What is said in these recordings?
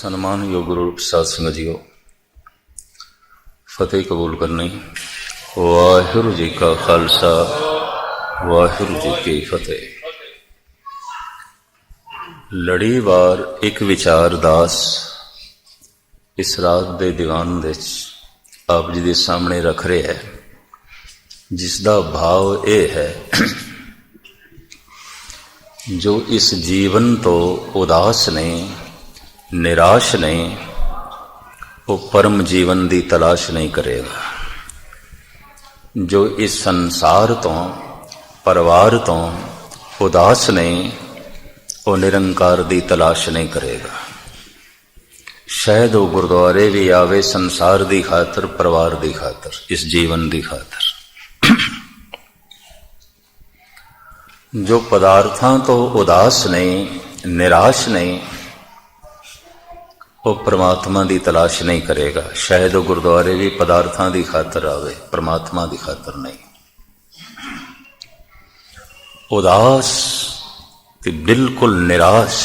सन्मानयोग गुरु प्रसाद सिंह जीओ फतेह कबूल करनी। वाहिगुरू जी का खालसा वाहिगुरू जी की फतेह। लड़ीवार एक विचार दास इस रात के दीवान विच आप जी के सामने रख रहे है, जिसका भाव यह है जो इस जीवन तो उदास ने निराश ने वो परम जीवन की तलाश नहीं करेगा। जो इस संसार तो परिवार तो उदास ने वो निरंकार की तलाश नहीं करेगा। शायद वो गुरुद्वारे भी आवे संसार की खातर, परिवार की खातर, इस जीवन की खातर। जो पदार्थां तो उदास नहीं निराश नहीं वो परमात्मा की तलाश नहीं करेगा। शायद वो गुरुद्वारे भी पदार्थां की खातर आवे, परमात्मा की खातर नहीं। उदास ते बिल्कुल निराश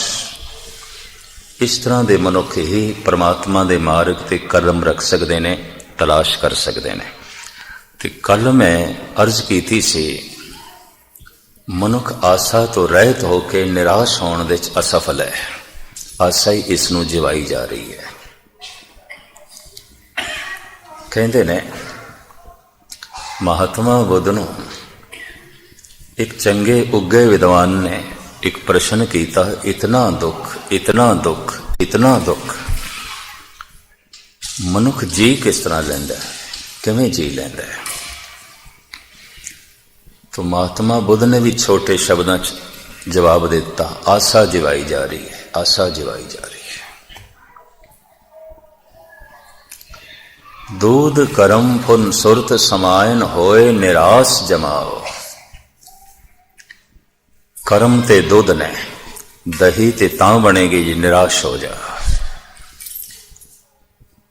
इस तरह के मनुख ही परमात्मा के मार्ग ते कदम रख सकते ने, तलाश कर सकते ने। ते कल मैं अर्ज की सी, मनुख आशा तो रहित होकर निराश होने विच असफल है। आशा ही इसनों जिवाई जा रही है। कहते ने महात्मा बुद्ध नूं एक चंगे उगे विद्वान ने एक प्रश्न किया, इतना दुख इतना दुख इतना दुख मनुख जी किस तरह लैंदा है, किवें जी लैंदा है? तो महात्मा बुद्ध ने भी छोटे शब्दों जवाब दिता, आशा जिवाई जा रही है, आशा जिवाई जा रही है। दूध करम फुन सुरत समायन होए निराश जमाओ। करम ते दूध ने दही ते तां बनेगी जी निराश हो जा।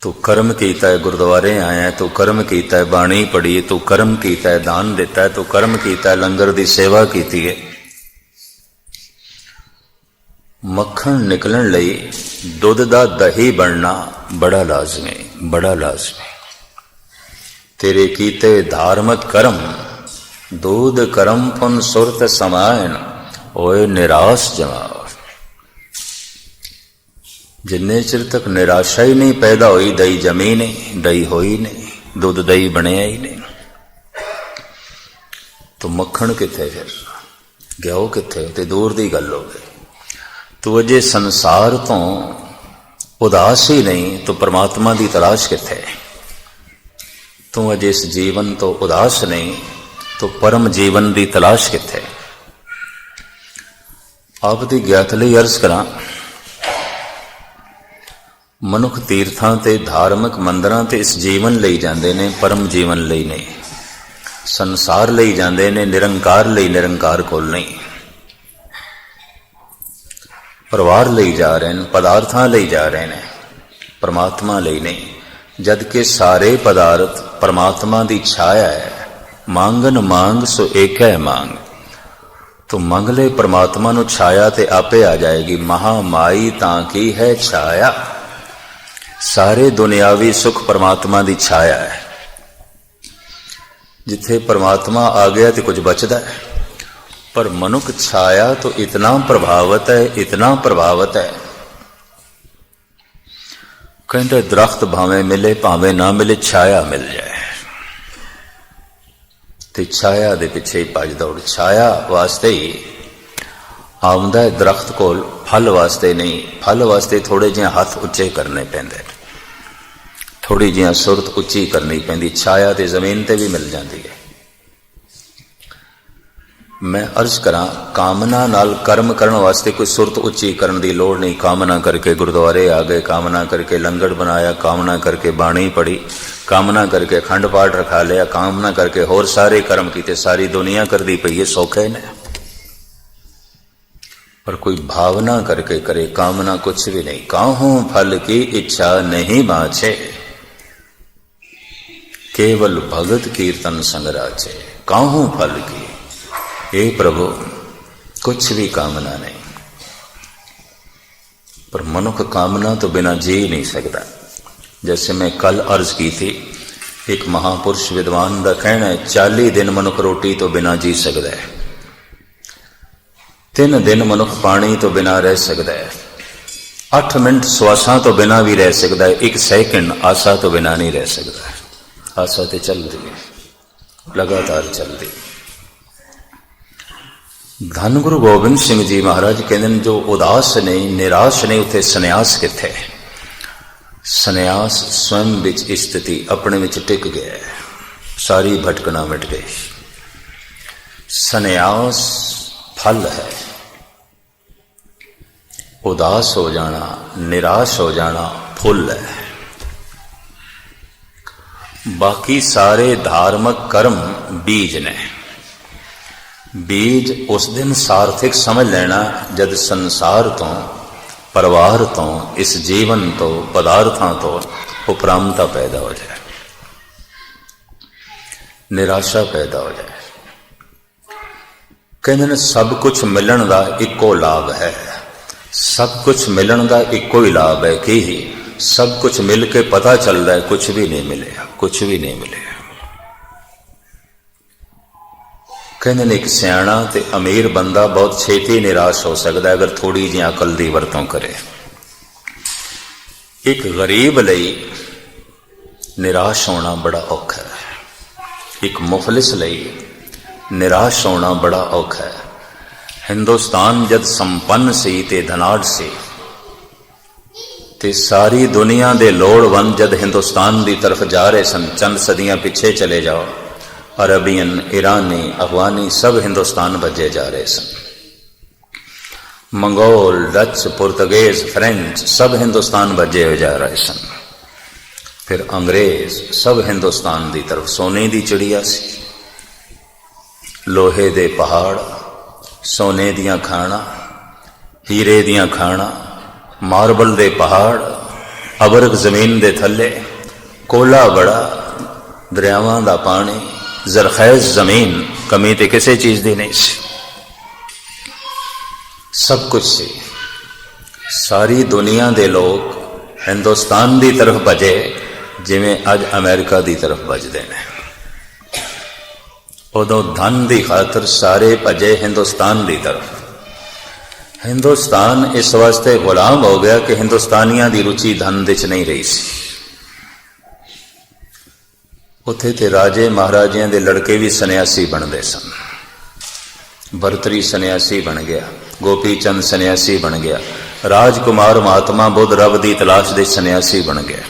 तू कर्म कीता है, गुरुद्वारे आया, तू कर्म कीता है, बाणी पढ़ी, तू कर्म कीता है, दान दिता है, तू कर्म कीता है, लंगर की सेवा की है। मक्खन निकलन लई दुध दा दही बनना बड़ा लाजमी, बड़ा लाजमी। तेरे कीते धार्मिक कर्म दूध करम पुन सुरत समायन होए निराश जमाओ। जिन्ने चिर तक निराशा ही नहीं पैदा हुई, दही जमी नहीं, दही होई नहीं, दुध दही बनया ही नहीं, तो मक्खन किथे, फिर घ्यो किथे? ते दूर की गल हो गई। तू अजे संसार तो उदास ही नहीं तो परमात्मा की तलाश किथे? तू अजे इस जीवन तो उदास नहीं तो परम जीवन की तलाश किथे? आप दी ज्ञात लई अर्ज करा, मनुख तीर्थां ते धार्मिक मंदिरां ते इस जीवन लई जांदे ने, परम जीवन लई नहीं। संसार लई जांदे ने, निरंकार लई, निरंकार कोल नहीं। परिवार लई जा रहे हैं, पदार्थां लई जा रहे हैं, परमात्मा लई नहीं। जबकि सारे पदार्थ परमात्मा की छाया है। मांगन मांग सो एक है मांग। तो मंग ले परमात्मा नूं, छाया ते आपे आ जाएगी। महामाई तां की है छाया। सारे दुनियावी सुख परमात्मा की छाया है। जिथे परमात्मा आ गया तो कुछ बचदा है, पर मनुख छाया तो इतना प्रभावित है, इतना प्रभावित है। कहते दरख्त भावें मिले भावें ना मिले, छाया मिल जाए तो छाया दे पिछे ही भज दौड़। छाया वास्ते ही आउंदा है दरख्त कोल, फल वास्ते नहीं। फल वास्ते थोड़े जिहे हथ उच्चे करने पैंदे, थोड़ी जी सुरत उच्ची करनी पैंदी। छाया तो जमीन ते भी मिल जाती है। मैं अर्ज करा, कामना नाल कर्म करने वास्ते कोई सुरत उच्ची करने की लोड़ नहीं। कामना करके गुरुद्वारे आ गए, कामना करके लंगर बनाया, कामना करके बाणी पढ़ी, कामना करके अखंड पाठ रखा लिया, कामना करके होर सारे कर्म किए। सारी दुनिया करती पई है, सौखे ने। पर कोई भावना करके करे, कामना कुछ भी नहीं। काहू फल की इच्छा नहीं बाछे, केवल भगत कीर्तन संगराचे। काहू फल की, हे प्रभु कुछ भी कामना नहीं। पर मनुख कामना तो बिना जी नहीं सकता। जैसे मैं कल अर्ज की थी, एक महापुरुष विद्वान का कहना है 40 दिन मनुख रोटी तो बिना जी सकता है, 3 दिन मनुख पानी तो बिना रह सकता है, 8 मिनट श्वासा तो बिना भी रह सकता है, 1 सेकंड आशा तो बिना नहीं रह सकता। आशा तो चल रही है, लगातार चल रही। धन गुरु गोबिंद सिंह जी महाराज कहते हैं, जो उदास ने निराश ने उत्थे सन्यास किथे। सन्यास स्वयं विच स्थिति अपने विच टिक गया है, सारी भटकना मिट गई। सन्यास फल है। उदास हो जाना, निराश हो जाना फुल है। बाकी सारे धार्मिक कर्म बीज ने। बीज उस दिन सार्थिक समझ लेना जब संसार तो, परिवार तो, इस जीवन तो, पदार्थों तो उपरामता पैदा हो जाए, निराशा पैदा हो जाए। कहते हैं सब कुछ मिलन का इको लाभ है। सब कुछ मिलन का इको ही लाभ है कि सब कुछ मिल के पता चल रहा है कुछ भी नहीं मिलेगा, कुछ भी नहीं मिलेगा। कहते एक सियाणा ते अमीर बंदा बहुत छेती निराश हो सकता है अगर थोड़ी जी अकल की वरतों करे। एक गरीब लई निराश होना बड़ा औखा है। एक मुफलिस लई निराश होना बड़ा औखा है। हिंदुस्तान जद संपन्न सी ते धनाढ़ सी ते सारी दुनिया दे लोड़वंद जद हिंदुस्तान की तरफ जा रहे सन, चंद सदियां पिछे चले जाओ, अरबियन, ईरानी, अफगानी सब हिंदुस्तान भजे जा रहे सन। मंगोल, डच, पुर्तगेज, फ्रेंच सब हिंदुस्तान भजे हुए जा रहे सन। फिर अंग्रेज सब हिंदुस्तान की तरफ। सोने की चिड़िया सी, लोहे दे पहाड़, सोने दियां खाना, हीरे दियां खाना, मार्बल दे पहाड़, अबरक जमीन दे थले, कोला बड़ा, दरियावां दा पानी, जरखैज जमीन, कमी तो किसी चीज की नहीं सी। सब कुछ सी। सारी दुनिया के लोग हिंदुस्तान की तरफ भजे जिमें अज अमेरिका की तरफ भजते हैं। उदों धन की खातर सारे भजे हिंदुस्तान की तरफ। हिंदुस्तान इस वास्ते गुलाम हो गया कि हिंदुस्तानियों की रुचि धन विच नहीं रही सी। उत्थे ते राजे महाराजियां दे लड़के भी सन्यासी बनते सन। भरतरी सन्यासी बन गया, गोपी चंद सन्यासी बन गया, राजकुमार महात्मा बुद्ध रब की तलाश दे सन्यासी बन गया।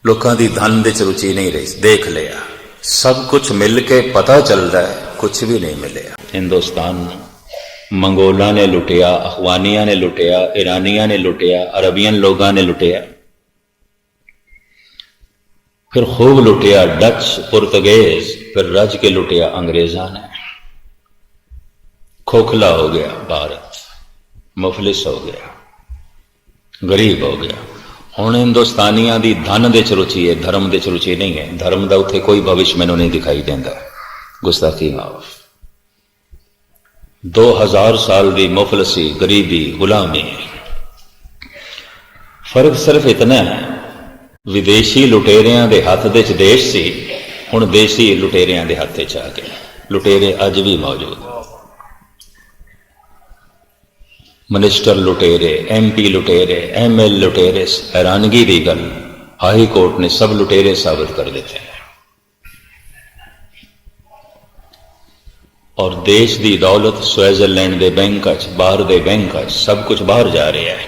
लोगों की धन विच रुचि नहीं रही। देख लिया सब कुछ मिल के पता चल रहा है कुछ भी नहीं मिलेगा। हिंदुस्तान मंगोलों ने लुटिया, अफगानिया ने लुटिया, ईरानिया ने लुटिया, अरबियन लोगों ने लुटिया, फिर खूब लुटिया डच, पुर्तगेज, फिर रज के लुटिया अंग्रेजा ने। खोखला हो गया भारत, मुफलिस हो गया, गरीब हो गया। हुण हिंदुस्तानियों की धन दे रुचि है, धर्म दे रुचि नहीं है। धर्म का उत्थे कोई भविष्य मैनू नहीं दिखाई देता। गुस्ताखी माफ। 2000 साल की मुफलसी, गरीबी, गुलामी। फर्क सिर्फ इतना है, विदेशी लुटेरिया के हाथ दे देश सी, हुण देसी लुटेरिया के हाथ च आ गए। लुटेरे अज भी मौजूद, मिनिस्टर लुटेरे, MP लुटेरे, ML लुटेरे। हैरानगी की गल, हाई कोर्ट ने सब लुटेरे साबित कर देते हैं। और देश की दौलत स्विट्जरलैंड के बैंक, बाहर के बैंक, सब कुछ बाहर जा रहा है।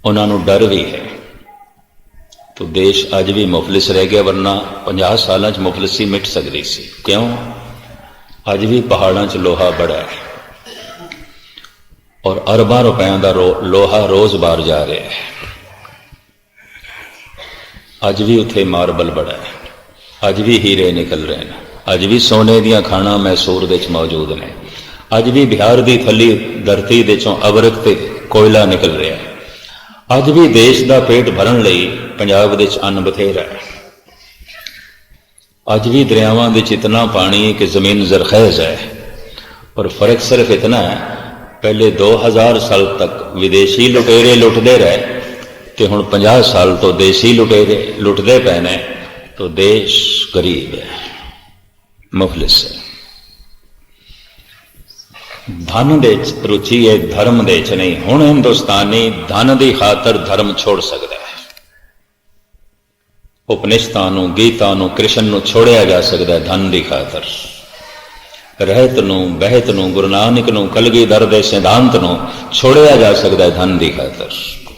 उन्होंने डर भी है तो देश अज भी मुफलिस रह गया, वरना 50 साल मुफलिसी मिट सकती सी। क्यों? अज भी पहाड़ों च लोहा बड़ा है और अरबां रुपयों का लोहा रोज बाहर जा रहा है। अज भी उत्थे मार्बल बड़ा है, अज भी हीरे निकल रहे हैं, अज भी सोने दियां खाना मैसूर दे मौजूद ने, अज भी बिहार की थली धरती दे चों अबरक ते कोयला निकल रहा है। अज भी देश का पेट भरन लई पंजाब दे अन्न बथेरा है। अज भी दरियावां दे इतना पानी है कि जमीन जरखैज है। पर फर्क सिर्फ इतना है, पहले 2000 साल तक विदेशी लुटेरे लुटते रहे, तो हुण 50 साल तो देसी लुटेरे लुटते पे ने, तो देश गरीब है, मुफलिस है। धन दे रुचि है, धर्म दे च नहीं। हुण हिंदुस्तानी धन की खातर धर्म छोड़ सकता है। उपनिषदां गीता कृष्ण छोड़िया जा सकता है धन की खातर। रहत बहत गुरु नानक कलगीधर दे सिद्धांत छोड़िया जा सकता है धन की खातर।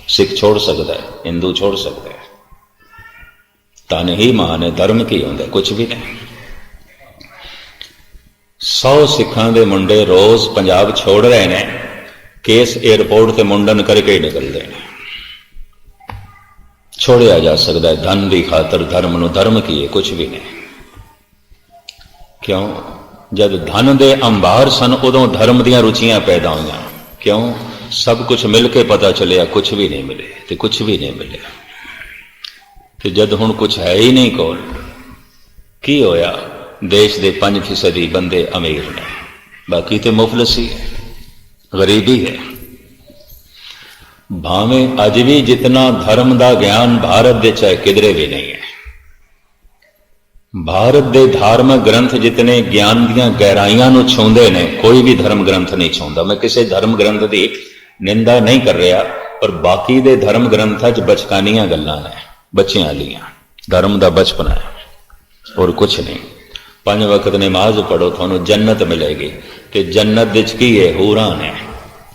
सिख छोड़ सकता है, हिंदू छोड़ सकता है। तन ही मान है, धर्म की होंगे कुछ भी नहीं। 100 सिखां दे मुंडे रोज पंजाब छोड़ रहे हैं, केस एयरपोर्ट ते मुंडन करके ही निकलते हैं। छोड़िया जा सकता है धन की खातर धर्म नु। धर्म की है कुछ भी नहीं। क्यों? जब धन दे अंबार सन उदों धर्म दियां रुचियां पैदा हुई। क्यों? सब कुछ मिल के पता चलिया कुछ भी नहीं मिले, तो कुछ भी नहीं मिले। तो जब हुण कुछ है ही नहीं कोल, की होया? देश के 5% बंदे अमीर ने, बाकी तो मुफलिस ही है, गरीबी है। भावें अज भी जितना धर्म का ज्ञान भारत दे चाहे किधरे भी नहीं है। भारत के धार्मिक ग्रंथ जितने ज्ञान दियां गहराइयां छूंदे ने, कोई भी धर्म ग्रंथ नहीं छूंदा। मैं किसी धर्म ग्रंथ की निंदा नहीं कर रहा, पर बाकी दे धर्म ग्रंथां च बचकानियां गल्लां ने, बच्चियां वालियां। धर्म का बचपन है और कुछ नहीं। 5 वक्त नमाज पढ़ो, थानू जन्नत मिलेगी। तो जन्नत विच की है? हूरां ने।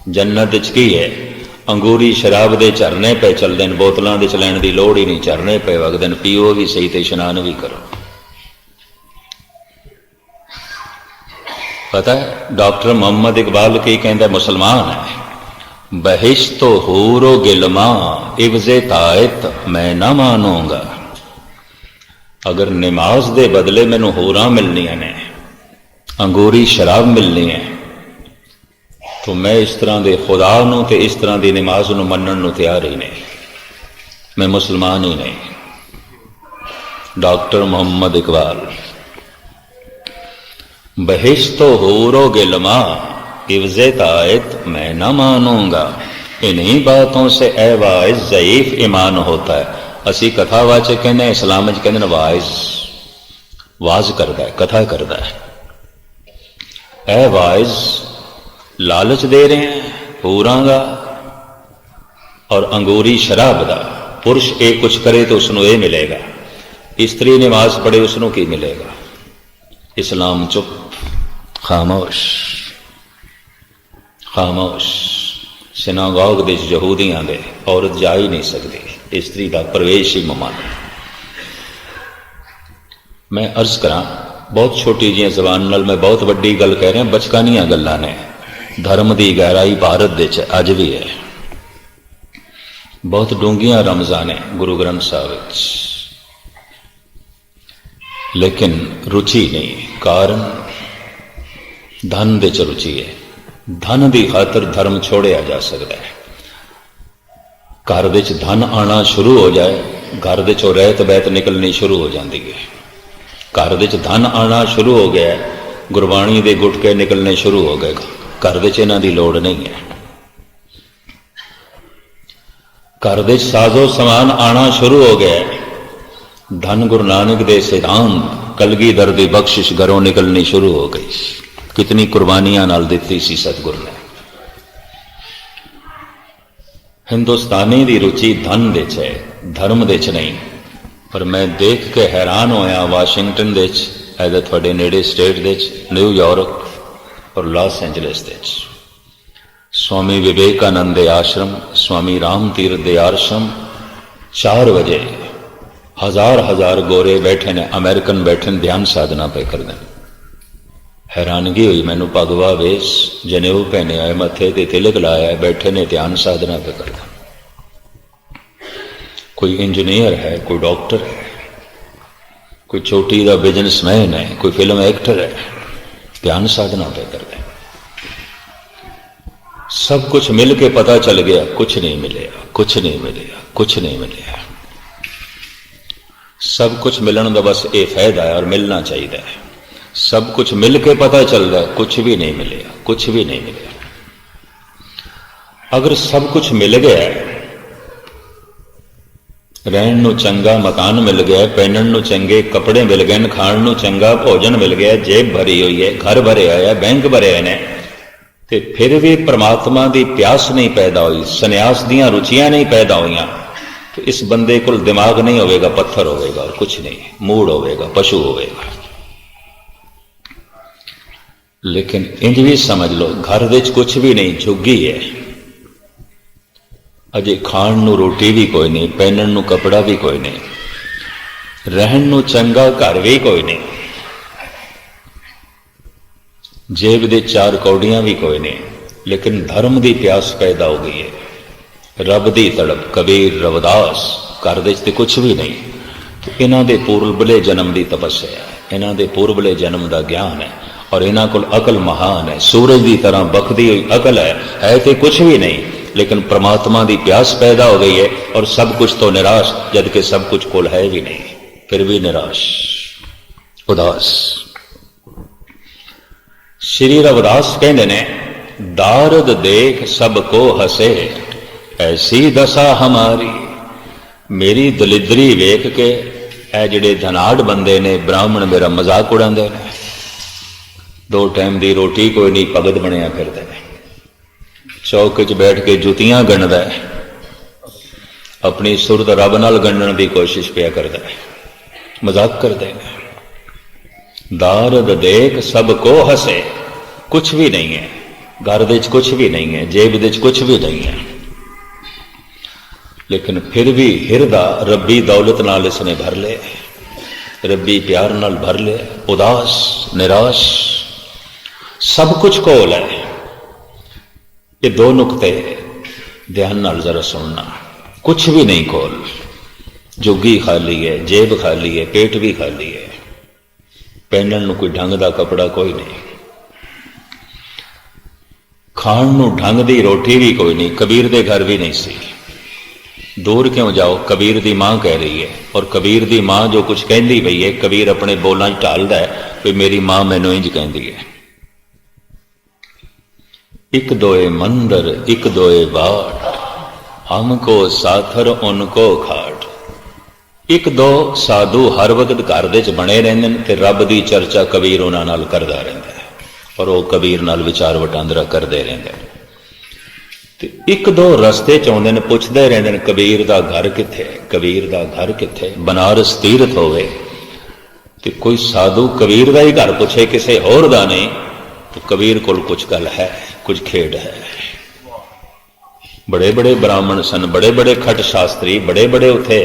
जन्नत विच की है? अंगूरी शराब के झरने पे चलते हैं, बोतलों के लैण की लोड़ ही नहीं। झरने पे वगदे, पीओ भी सही तो इशनान भी करो। पता है डॉक्टर मोहम्मद इकबाल की कहता? मुसलमान है। बहिश्तो हूरो गिलमा इवजे तायत मैं ना मानूंगा। अगर नमाज दे बदले मैनू होरां मिलनियां ने, अंगूरी शराब मिलनी है, तो मैं इस तरह के खुदा नूं ते इस तरह की नमाज नूं मनण नूं तैयार ही नहीं। मैं मुसलमान ही नहीं। डॉक्टर मोहम्मद इकबाल। बहिश्तो हूरो गिलमा इवजे तायत मैं न मानूंगा। इन्हीं बातों से ए वाइज ज़ईफ ईमान होता है। असी कथावाचक कहने, इस्लाम च कहते वाइज, वाज करता है, कथा करता है। ए वाइज लालच दे रहे हैं हूरां दा और अंगूरी शराब दा। पुरुष एक कुछ करे तो उसनों ये मिलेगा, स्त्री नमाज पढ़े उसनों की मिलेगा। इस्लाम चुप, खामोश, खामोश। सिनागोग दे यहूदियां दे औरत जा ही नहीं सकती, स्त्री का प्रवेश ही ममाना। मैं अर्ज करा, बहुत छोटी जी जबान नाल मैं बहुत वड्डी गल कह रहा, बचकानियां गल्लां ने। धर्म की गहराई भारत दे च अज भी है। बहुत डूंघियां रमजान है गुरु ग्रंथ साहब विच, लेकिन रुचि नहीं। कारण धन दे च रुचि है। धन की खातर धर्म छोड़िया जा सकता है। घर विच धन आना शुरू हो जाए, घर दे चों रहत बहत निकलनी शुरू हो जाती है। घर विच धन आना शुरू हो गया, गुरबाणी के गुटके निकलने शुरू हो गए। घर विच इन्हां दी लोड़ नहीं है। घर विच साजो समान आना शुरू हो गया, धन गुरु नानक दे सिद्धांत कलगीधर दी बख्शिश घरों निकलनी शुरू हो गई। कितनी कुर्बानियां नाल दिती सी सतगुरु ने। हिंदुस्तानी दी रुचि धन दे च है, धर्म दे च नहीं। पर मैं देख के हैरान होया, वाशिंगटन दे च, ऐदे थोड़े नेड़े स्टेट दे च, न्यूयॉर्क और लॉस एंजलिस दे च, स्वामी विवेकानंद दे आश्रम, स्वामी राम तीर्थ दे आश्रम, 4 बजे हजार हजार गोरे बैठे ने, अमेरिकन बैठे ने, ध्यान साधना पे कर दें। हैरानगी हुई मैनू। भगवा वेश, जनेऊ पहने आए, मथे ते तिलक लाया, बैठे ने ध्यान साधना पे कर दें। कोई इंजीनियर है, कोई डॉक्टर है, कोई छोटी का बिजनेसमैन है, कोई फिल्म एक्टर है, ध्यान साधना पे कर दें। सब कुछ मिल के पता चल गया कुछ नहीं मिलेगा, कुछ नहीं मिलेगा, कुछ नहीं मिलेगा। सब कुछ मिलन का बस ये फायदा है और मिलना चाहिए। सब कुछ मिल के पता चल रहा है, कुछ भी नहीं मिलेगा, कुछ भी नहीं मिलेगा। अगर सब कुछ मिल गया है, रहन नूं चंगा मकान मिल गया, पहनण नूं चंगे कपड़े मिल गए, खाण नूं चंगा भोजन मिल गया, जेब भरी हुई है, घर भरे आया, बैंक भरे ने, ते फिर भी परमात्मा की प्यास नहीं पैदा हुई, सन्यास दियां रुचियां नहीं पैदा हुई, तो इस बंदे को दिमाग नहीं होगा, पत्थर होगा और कुछ नहीं, मूड होगा, पशु होगा। लेकिन इंज भी समझ लो, घर विच कुछ भी नहीं, झुग्गी है, अजे खाण नूं रोटी भी कोई नहीं, पहनण नूं कपड़ा भी कोई नहीं, रहन नूं चंगा घर भी कोई नहीं, जेब दे चार कौड़ियां भी कोई नहीं, लेकिन धर्म की प्यास पैदा हो गई है, रब की तड़प। कबीर रविदास घर दे ते कुछ भी नहीं, तो इन्हां दे पूर्वले जन्म की तपस्या है, इन्हां दे पूर्वले जन्म का ज्ञान है, और इन्हां कोल अकल महान है, सूरज की तरह बखदी हुई अकल है तो कुछ भी नहीं, लेकिन परमात्मा की प्यास पैदा हो गई है, और सब कुछ तो निराश, जबकि सब कुछ कोल है भी नहीं, फिर भी निराश उदास। श्री रविदास कहते ने, दारद देख सबको हसे, ऐसी दशा हमारी। मेरी दलिदरी वेख के ए जिहड़े धनाड़ बंदे ने, ब्राह्मण मेरा मजाक उड़ाते हैं, दो टाइम की रोटी कोई नहीं, भगत बनया फिरदे ने, चौक च बैठ के जुतियां गणदा है, अपनी सुरत रब नाल गणन की कोशिश पिया करता है, मजाक करते हैं। दारद देख सबको हसे, कुछ भी नहीं है, घर दे कुछ भी नहीं है, जेब दे कुछ भी नहीं है, लेकिन फिर भी हिरदा रब्बी दौलत नाल इसने भर ले, रब्बी प्यार नाल भर ले, उदास निराश, सब कुछ कोल है। ये दो नुकते ध्यान नाल जरा सुनना, कुछ भी नहीं कोल, जुगी खाली है, जेब खाली है, पेट भी खाली है, पहनण नूं कोई ढंग का कपड़ा कोई नहीं, खाण नूं ढंग की रोटी भी कोई नहीं, कबीर के घर भी नहीं सी। दूर क्यों जाओ, कबीर की मां कह रही है, और कबीर की मां जो कुछ कहती पई है, कबीर अपने बोलों ढालदा है कि मेरी मां मैनू इंज कहती है। एक दोए मंदिर एक दोए बाट, हमको साथर उनको खाट। एक दो साधु हर वक्त घर दे बने रहंदे ने, ते रब की चर्चा कबीर उन्हां नाल करदा रहिंदा है, और वो कबीर नाल विचार वटांदरा करते रहंदे ने। ते एक दो रस्ते च आउंदे ने, पुछदे रहंदे ने, कबीर दा घर कित्थे, कबीर दा घर कित्थे। बनारस तीरथ होवे ते कोई साधु कबीर दा ही घर पुछे, किसी होर दा नहीं, तो कबीर कोल कुछ गल है, कुछ खेड है। बड़े बड़े ब्राह्मण सन, बड़े बड़े खट शास्त्री, बड़े बड़े उथे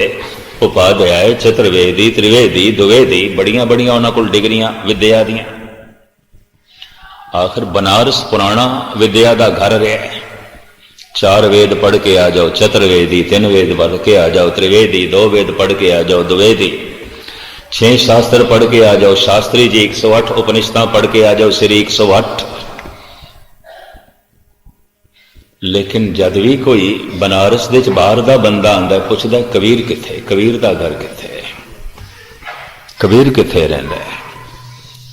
उपाध्याय, चतुर्वेदी, त्रिवेदी, द्विवेदी, बड़ियां बड़ियां उन्हां कोल डिग्रियां विद्या दियां। आखिर बनारस पुराना विद्या का घर रहा है, चार वेद पढ़ के आ जाओ, चतुर्वेदी, तीन वेद पढ़ के आ जाओ, त्रिवेदी, दो वेद पढ़ के आ जाओ, द्विवेदी, 6 शास्त्र पढ़ के आ जाओ, शास्त्री जी 108 उपनिषदां पढ़ के आ जाओ, श्री 108। लेकिन जद भी कोई बनारस दे बाहर का बंदा आंदा, पुछदा कबीर कित्थे, कबीर का घर कित्थे, कबीर कित्थे रहिंदा है।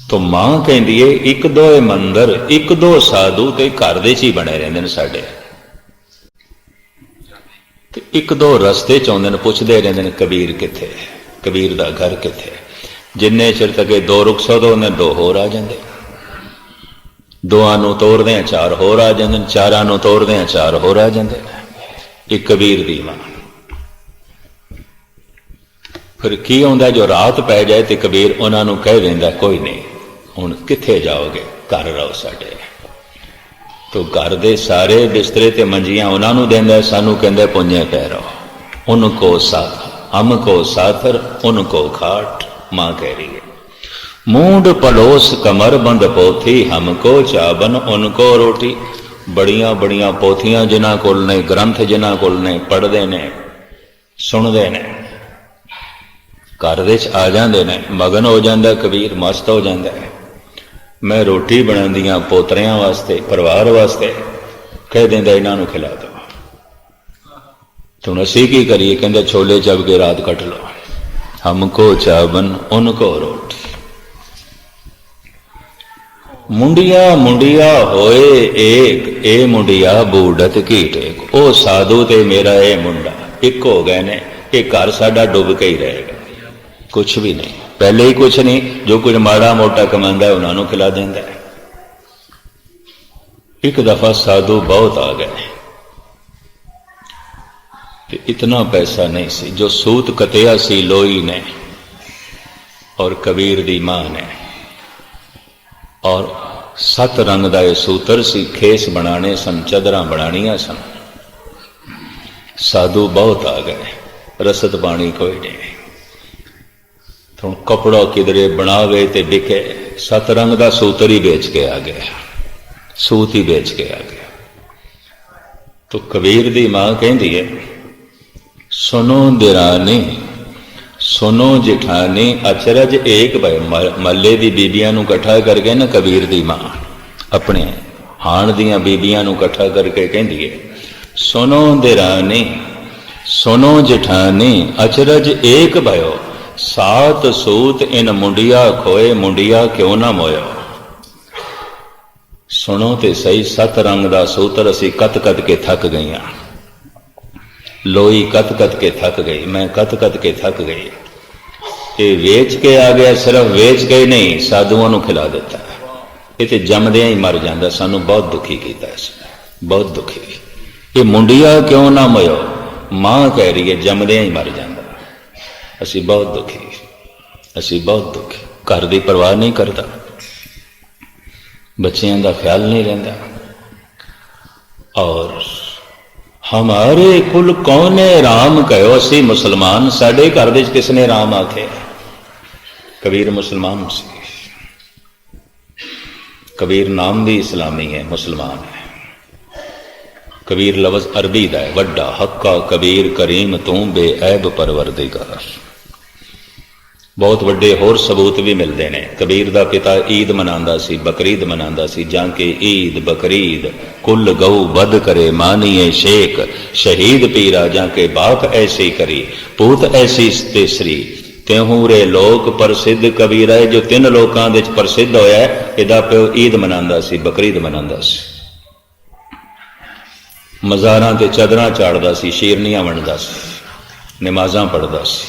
तो मां कहती है, एक दो मंदिर एक दो साधु ते घर दे ही बने रहंदे ने साडे, ते एक दो रस्ते च आउंदे ने, पुछदे रहंदे ने कबीर कित्थे, कबीर दा घर कित्थे। जिन्ने चिर तक दो रुख सौदो ने, दो होर आ जांदे, दोआं नूं तोड़दे चार होर आ जांदे, चारां नूं तोड़दे चार होर आ जांदे। एक कबीर दी मां। फिर की आउंदा, जो रात पै जाए तो कबीर उन्हां नूं कह दिंदा, कोई नहीं हुण कित्थे जाओगे, घर रहो साडे। तो घर दे सारे बिस्तरे ते मंजियां उन्हां नूं दिंदा, सानू कहंदा पुंजे पै रहो। उनको साथ, हमको साथर, उनको खाट। मां कह रही है, मूंड पड़ोस कमर बंद पोथी, हमको चाबन उनको रोटी। बड़ियां बड़ियां पोथियां जिन्हां कोल ने, ग्रंथ जिन्हां कोल ने, पढ़दे ने, सुनदे ने, घर विच आ जांदे ने, मगन हो जांदा कबीर, मस्त हो जांदा है। मैं रोटी बनांदियां पोतरियां वास्ते, परिवार वास्ते, कह दिंदा इन्हां नूं खिला दो। तो हुण असीं की करिए, कहंदा छोले चब के रात कट लो। हमको चावन उनको रोटी। मुंडिया मुंडिया होए एक, ए मुंडिया बूढ़त की टेक। ओ साधु ते मेरा ए मुंडा एक हो गए ने, ये घर साडा डुब के ही रहेगा, कुछ भी नहीं, पहले ही कुछ नहीं, जो कुछ माड़ा मोटा कमांदा है उन्होंने खिला देंदा है। एक दफा साधु बहुत आ गए, इतना पैसा नहीं सी, जो सूत कतिया सी लोई ने और कबीर दी मां ने, और 7 रंग का यह सूत्र सी, खेस बनाने सन, चादर बनानिया सन। साधु बहुत आ गए, रसद पानी कोई नहीं, तो कपड़ा किधरे बनावे ते बिके, 7 रंग का सूत्र ही बेच के आ गया, सूत ही बेच के आ गया। तो कबीर दी मां कहती है, सुनो दिरानी सुनो जिठानी अचरज एक भाई। मल्ले दी बीबियां नूं इकट्ठा करके ना कबीर दी मां अपने हाण दियां बीबियां नूं इकट्ठा करके कहंदी है, सुनो दिरानी सुनो जिठानी अचरज एक भयो, 7 सूत इन मुंडिया खोए, मुंडिया क्यों ना मोयो। सुनो ते सही, 7 रंग का सूत्र असी कत कत के थक गई, लोई कत कत के थक गई, मैं कत कत के थक गई। ये वेच के आ गया, सिर्फ वेच के ही नहीं, साधुओं को खिला देता, ये तो जमदिया ही मर जाता। सानू बहुत दुखी किया इसने, बहुत दुखी। ये मुंडिया क्यों ना मोयो, मां कह रही है जमदिया ही मर जाता। असी बहुत दुखी, असी बहुत दुखी। घर की परवाह नहीं करता, बच्चों का ख्याल नहीं रहा। और हमारे कुल कौने राम कहो, असी मुसलमान, साडे घर विच किसने राम आखे। कबीर मुसलमान सी, कबीर नाम भी इस्लामी है, मुसलमान है। कबीर लफ्ज़ अरबी दा है, वड्डा हक्का कबीर करीम तू बेऐब परवरदिगार। बहुत वड्डे होर सबूत भी मिलते हैं। कबीर दा पिता ईद मनांदा सी, बकरीद मनांदा सी, जाके ईद बकरीद कुल गऊ बद करे मानिए शेख, शहीद पीरा जाके बाप ऐसी करी, पूत ऐसी तेसरी, त्यों लोक प्रसिद्ध कबीर है। जो 3 लोकां दे प्रसिद्ध होया है, इहदा प्यो ईद मनांदा सी, बकरीद मनांदा सी, मज़ारां ते चादरां चाड़दा सी, शेरनियां वंडदा सी, नमाज़ां पढ़दा सी।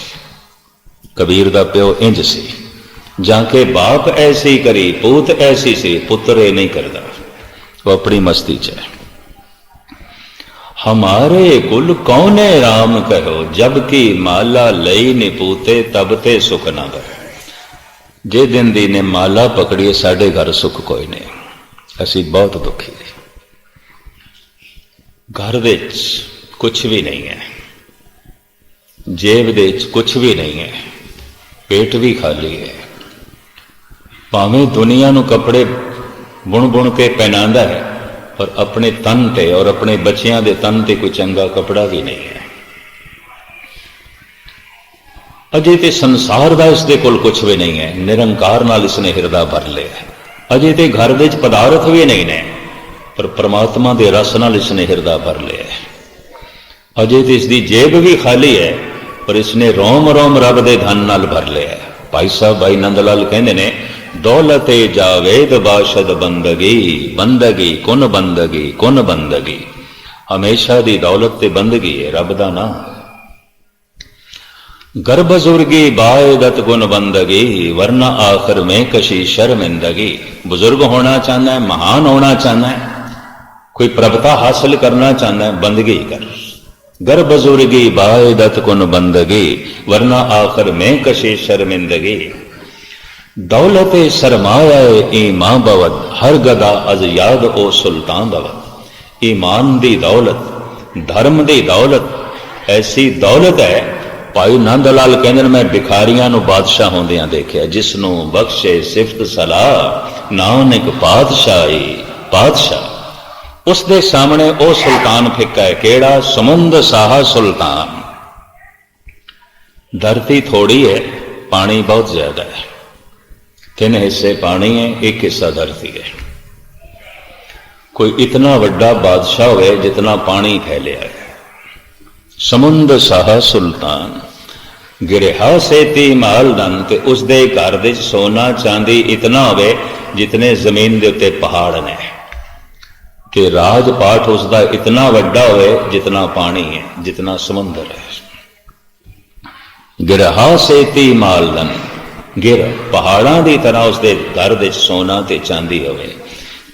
कबीर दा प्यो इंज सी, जाके बाप ऐसी करी, पूत ऐसी सी, पुत्र ये नहीं करता, वो अपनी मस्ती च है। हमारे कुल कौने राम कहो, जबकि माला लई निपूते तब ते सुख ना गए। जे दिन दी ने माला पकड़िए, साडे घर सुख कोई नहीं, असी बहुत दुखी। घर विच कुछ भी नहीं है, जेब दे कुछ भी नहीं है, पेट भी खाली है। भावें दुनिया नूं कपड़े बुण बुण के पहनांदा है, पर अपने तन ते और अपने बच्चियां दे तन ते कोई चंगा कपड़ा भी नहीं है। अजे ते संसार दा इसदे कोल कुछ भी नहीं है, निरंकार नाल इसने हिरदा भर लिया। अजे ते घर विच पदार्थ भी नहीं ने, पर परमात्मा दे रस नाल इसने हिरदा भर लिया। अजे ते इसदी जेब भी खाली है, पर इसने रोम रोम रब दे धन नाल भर लिया। भाई साहब भाई नंद लाल कहंदे ने, दौलते जावेद बाशद बंदगी, बंदगी कुन बंदगी, कुन बंदगी। हमेशा दी दौलत ते बंदगी है, रब दा नाम। गर बुजुर्गी बायदत गुन बंदगी, वरना आखिर में कशी शर्मिंदगी। बुजुर्ग होना चाहना है, महान होना चाहना है, कोई प्रभुता हासिल करना चाहना है, बंदगी कर। गर बुजुर्गी बायदत गुन बंदगी, वरना आखिर में कशी शर्मिंदगी। दौलत सरमाया ईमां बवद, हर गदा अज याद ओ सुल्तान बवद। ईमान दी दौलत, धर्म दी दौलत, ऐसी दौलत है। भाई नंद लाल कहंदे, मैं भिखारियां नूं बादशाह होंदियां देखिया, जिसनों बख्शे सिफत सलाह, नानक पातशाही पातशाह। उसके सामने ओ सुल्तान फिक्का है, केड़ा समुंद साहा सुल्तान। धरती थोड़ी है, पानी बहुत ज्यादा है, 3 हिस्से पानी है, 1 हिस्सा धरती है। कोई इतना बड़ा बादशाह है जितना पानी फैलिया है। समुंद साहा सुल्तान, गिरहा सेती माल धन, ते उसदे घर दे सोना चांदी इतना होवे जितने जमीन दे उत्ते पहाड़ ने, कि राजपाठ उसका इतना वड्डा होवे जितना पानी है, जितना समुंदर है। गिरहा सेती माल धन, गिर पहाड़ां दी तरह उसके घर दे सोना ते चांदी होवे।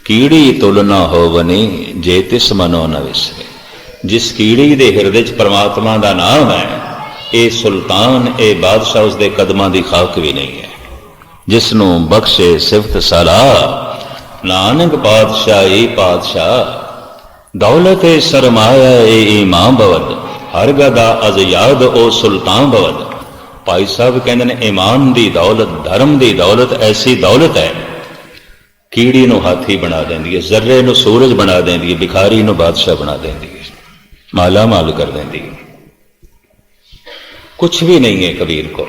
कीड़ी तुलना होवनी जे तिस मनो न विसरे, जिस कीड़ी दे हृदय च परमात्मा दा नाम है, ये सुल्तान ये बादशाह उसके कदमां दी खाक भी नहीं है। जिसनों बख्शे सिफत सलाह, नानक पातशाही पातशाह। दौलत ए सरमाया ए ईमान बवद, हर गदा अज याद ओ सुल्तान बवद। भाई साहब कहते हैं ईमान दी दौलत, धर्म दी दौलत ऐसी दौलत है, कीड़ी नूं हाथी बना देंदी है, जर्रे नूं सूरज बना देंदी है, भिखारी नूं बादशाह बना देंदी है, माला माल कर देंदी है। कुछ भी नहीं है कबीर को,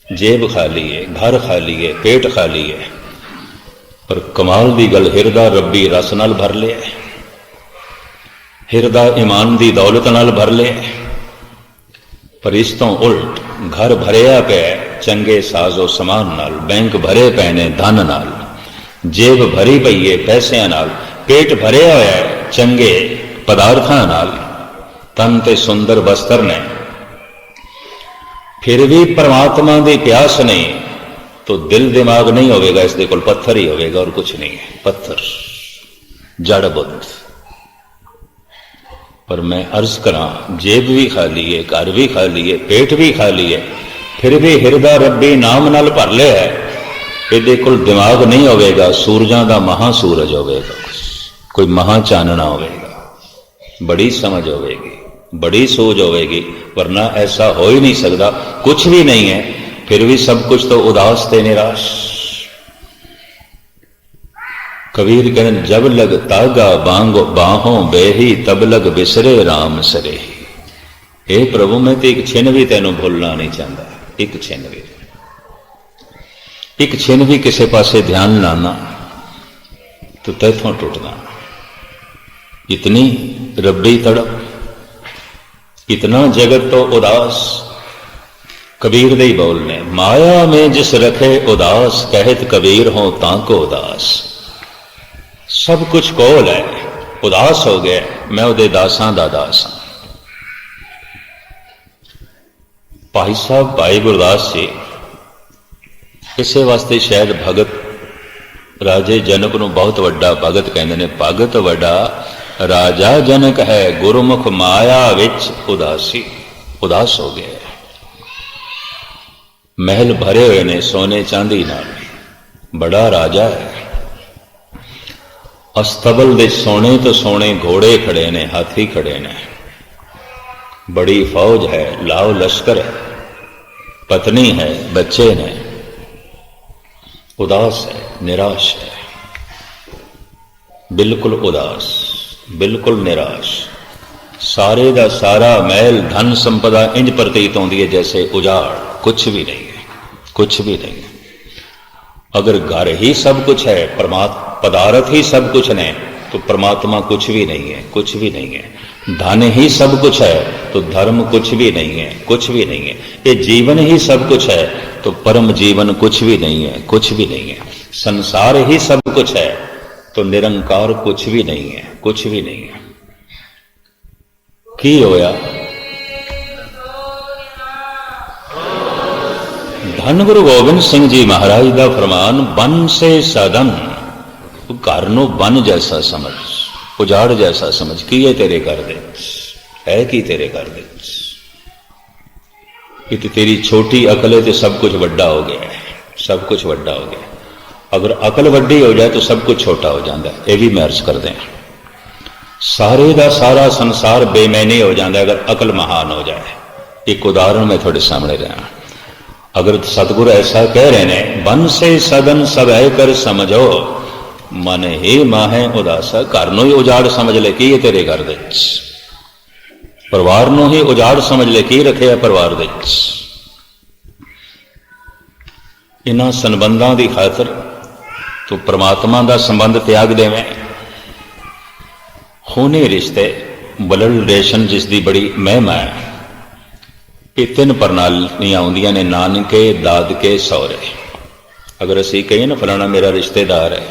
जेब खाली है, घर खाली है, पेट खाली है, पर कमाल दी गल हिरदा रब्बी रस नाल भर लिया, हिरदा ईमान दी दौलत नाल भर लिया। पर इस तो उल्ट घर भरिया पे चंगे साजो समान नाल, बैंक भरे पे ने धन नाल, जेब भरी पई है पैसिਆਂ नाल, पेट भरिया होया है चंगे पदार्थां नाल, तन ते सुंदर वस्त्र ने, फिर भी परमात्मा की प्यास नहीं, तो दिल दिमाग नहीं होगा, इसके कोल पत्थर ही होगा और कुछ नहीं है, पत्थर जड़ बुद्ध। पर मैं अर्ज करा, जेब भी खाली है, घर भी खाली है, पेट भी खाली है, फिर भी हिरदा रब्बी नाम नाल भर लिया है, ये कोल दिमाग नहीं होगा, सूरजां दा महा सूरज होगा, कोई महा चानना होगा, बड़ी समझ होगी, बड़ी सोच होगी, वरना ऐसा हो ही नहीं सकता। कुछ भी नहीं है फिर भी सब कुछ तो उदास ते निराश। कबीर कहन जब लग तागा बांगो बाहों बेही, तब लग बिसरे राम सरेही। हे प्रभु मैं तो एक छिन भी तेनों भूलना नहीं चाहता, एक छिन भी, एक छिन भी किसी पासे ध्यान लाना तो तैथों टुटना। इतनी रब्बी तड़प, इतना जगत तो उदास। कबीर दे बोलने, माया में जिस रखे उदास, कहत कबीर हो ताको उदास। सब कुछ कोल है, उदास हो गया, मैं उहदे दासां दा दास हां। भाई साहब भाई गुरदास जी इसे वास्ते शायद भगत राजे जनक नूं बहुत वड्डा भगत कहंदे ने। भगत वड्डा राजा जनक है, गुरमुख माया विच उदासी। उदास हो गया, महल भरे हुए ने सोने चांदी नाल, बड़ा राजा है। अस्तबल दे सोने तो सोने घोड़े खड़े ने, हाथी खड़े ने, बड़ी फौज है, लाओ लश्कर है, पत्नी है, बच्चे ने। उदास है, निराश है, बिल्कुल उदास, बिल्कुल निराश। सारे का सारा महल धन संपदा इंज प्रतीत होती है जैसे उजाड़, कुछ भी नहीं है, कुछ भी नहीं है। अगर घर ही सब कुछ है, पदार्थ ही सब कुछ है, तो परमात्मा कुछ भी नहीं है, कुछ भी नहीं है। धन ही सब कुछ है तो धर्म कुछ भी नहीं है, कुछ भी नहीं है। ये जीवन ही सब कुछ है तो परम जीवन कुछ भी नहीं है, कुछ भी नहीं है। संसार ही सब कुछ है तो निरंकार कुछ भी नहीं है, कुछ भी नहीं है। की होया? धन गुरु गोबिंद सिंह जी महाराज का फरमान, बन से सदन, घर नूं बन जैसा समझ, उजाड़ जैसा समझ। की है तेरे घर दे, है की तेरे घर दे? कि तेरी छोटी अकल है तो सब कुछ वड्डा हो गया है, सब कुछ वड्डा हो गया। अगर अकल वड्डी हो जाए तो सब कुछ छोटा हो जाता है। यह भी मैं अर्ज कर दें, सारे का सारा संसार बेमैनी हो जाता है अगर अकल महान हो जाए। एक उदाहरण मैं थोड़े सामने रहा। अगर सतगुरु ऐसा कह रहे हैं, बन से सदन सब है कर समझो, मन ही माहे उदासा। घर नूं ही उजाड़ समझ ले, की है तेरे घर दे? परिवार नूं ही उजाड़ समझ ले, की रखे है परिवार दे? इन्हां संबंधां दी खातर तो परमात्मा दा संबंध त्याग देवें। खूनी रिश्ते, ब्लड रिलेशन जिसकी बड़ी महिमा है, ये तीन प्रणालियां आउंदियां ने, नानके, दादके, सौरे। अगर असी कहिए ना फलाना मेरा रिश्तेदार है,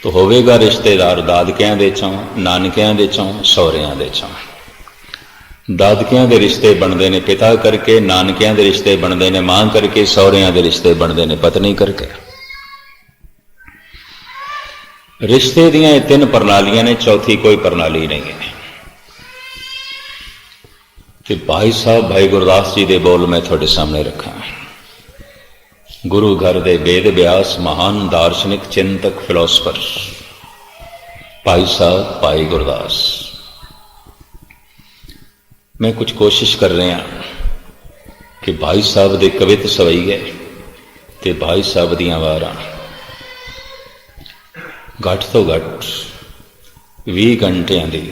तो होवेगा रिश्तेदार दादकियां दे चों, नानकियां दे चों, सौरियां दे चों। दादकियां दे रिश्ते बनते ने पिता करके, नानकियां दे रिश्ते बनते ने मां करके, सौरियां दे रिश्ते बनते ने पत्नी करके। रिश्ते दियां ये तीन प्रणालियां ने, चौथी कोई प्रणाली नहीं है। कि भाई साहब भाई गुरदास जी दे बोल मैं थोड़े सामने रखा। गुरु घर दे वेद व्यास महान दार्शनिक चिंतक फिलोसफर भाई साहब भाई गुरदास। मैं कुछ कोशिश कर रहा कि भाई साहब दे कवित सवईए ते भाई साहब दियां वारां घट तो घट 20 घंटियां दी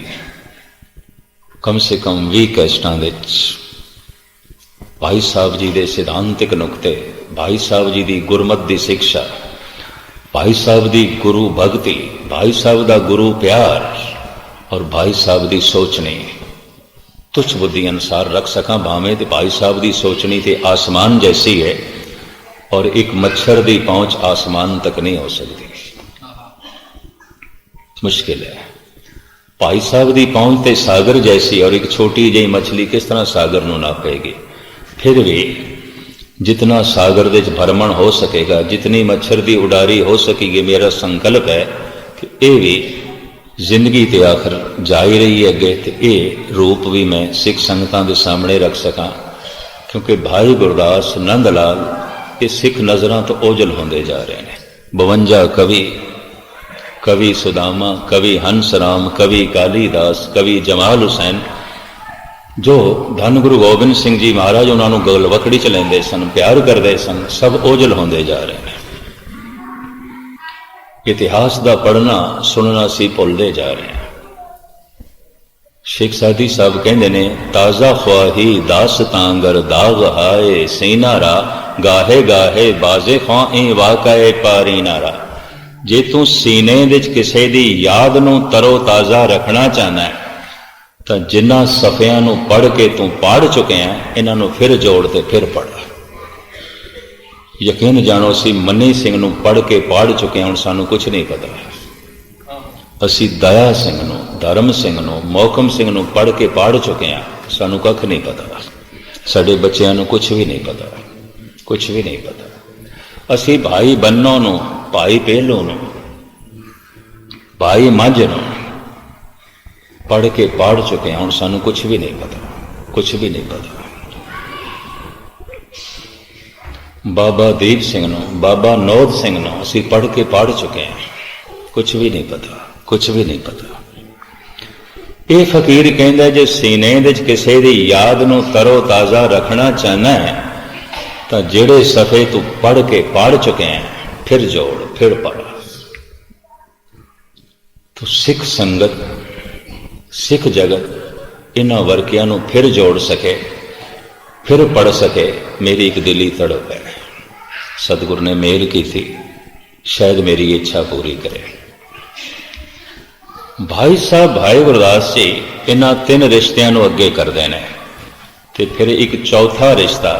कम से कम 20 कैसटां विच भाई साहब जी दे सिद्धांतिक नुकते, भाई साहब जी दी गुरमत दी शिक्षा, भाई साहब दी गुरु भगती, भाई साहब दा गुरु प्यार और भाई साहब दी सोचनी तुच्छ बुद्धि अनुसार रख सका भावें। ते भाई साहब दी सोचनी ते आसमान जैसी है और एक मच्छर दी पहुंच आसमान तक नहीं हो सकती, मुश्किल है। भाई साहब दी पहुंच ते सागर जैसी और एक छोटी जी मछली किस तरह सागर नूं नापेगी। फिर भी जितना सागर दे भरमण हो सकेगा, जितनी मच्छर दी उडारी हो सकेगी, मेरा संकल्प है कि ये भी जिंदगी ते आखिर जा ही रही है अगे, ते ये रूप भी मैं सिख संगतां दे सामने रख सकां। क्योंकि भाई गुरदास नंद लाल ये सिख नज़रां तो ओझल होंदे जा रहे हैं। 52 कवि, कवि सुदामा, कवि हंसराम, कवि कालीदास, कवि जमाल हुसैन, जो धन गुरु गोबिंद सिंह जी महाराज उन्होंने गलवकड़ी च लेंदे सन, प्यार करते सन, सब ओझल होंदे जा रहे हैं। इतिहास का पढ़ना सुनना सी भुलते जा रहे हैं। शेख सादी साहब कहते ने, ताजा ख्वाही दास तांगर दाग हाए सीनारा गाहे गाहे बाजे ख्वां ए वाकाए पारी नारा। जे तू सीने विच किसी दी याद नूं तरो ताज़ा रखना चाहना है तो जिन्हां सफ़ियां नूं पढ़ के तू पढ़ चुके हैं, इन्हां नूं फिर जोड़ ते फिर पढ़। यकीन जानो असी मनी सिंह नूं पढ़ के पढ़ चुके हैं, हुण सानूं कुछ नहीं पता। असी दया सिंह नूं, धर्म सिंह नूं, मोहकम सिंह नूं पढ़ के पढ़ चुके हैं, सानूं कख नहीं पता। साडे बच्चिआं नूं कुछ भी नहीं पता, कुछ भी नहीं पता। असी भाई बन्नों नूं, भाई पहलू नूं, भाई मंझ नूं पढ़ के पढ़ चुके हैं, हुण सानूं कुछ भी नहीं पता, कुछ भी नहीं पता। बाबा दीप सिंह नूं, बाबा नौद सिंह नूं असी पढ़ के पढ़ चुके हैं, कुछ भी नहीं पता, कुछ भी नहीं पता। ये फकीर कहंदा जे सीने विच किसी दी याद नूं तरो ताज़ा रखना चाहना है तो जिहड़े सफ़े तू पढ़ के पढ़ चुके हैं फिर जोड़ फिर पढ़। तो सिख संगत, सिख जगत इन्हां वर्कियां नूं फिर जोड़ सके, फिर पढ़ सके, मेरी एक दिली तड़प है। सतगुरु ने मेहर की थी, शायद मेरी इच्छा पूरी करे। भाई साहब भाई गुरदास जी इन्हां 3 रिश्तियां नूं अगे करदे ने ते फिर एक चौथा रिश्ता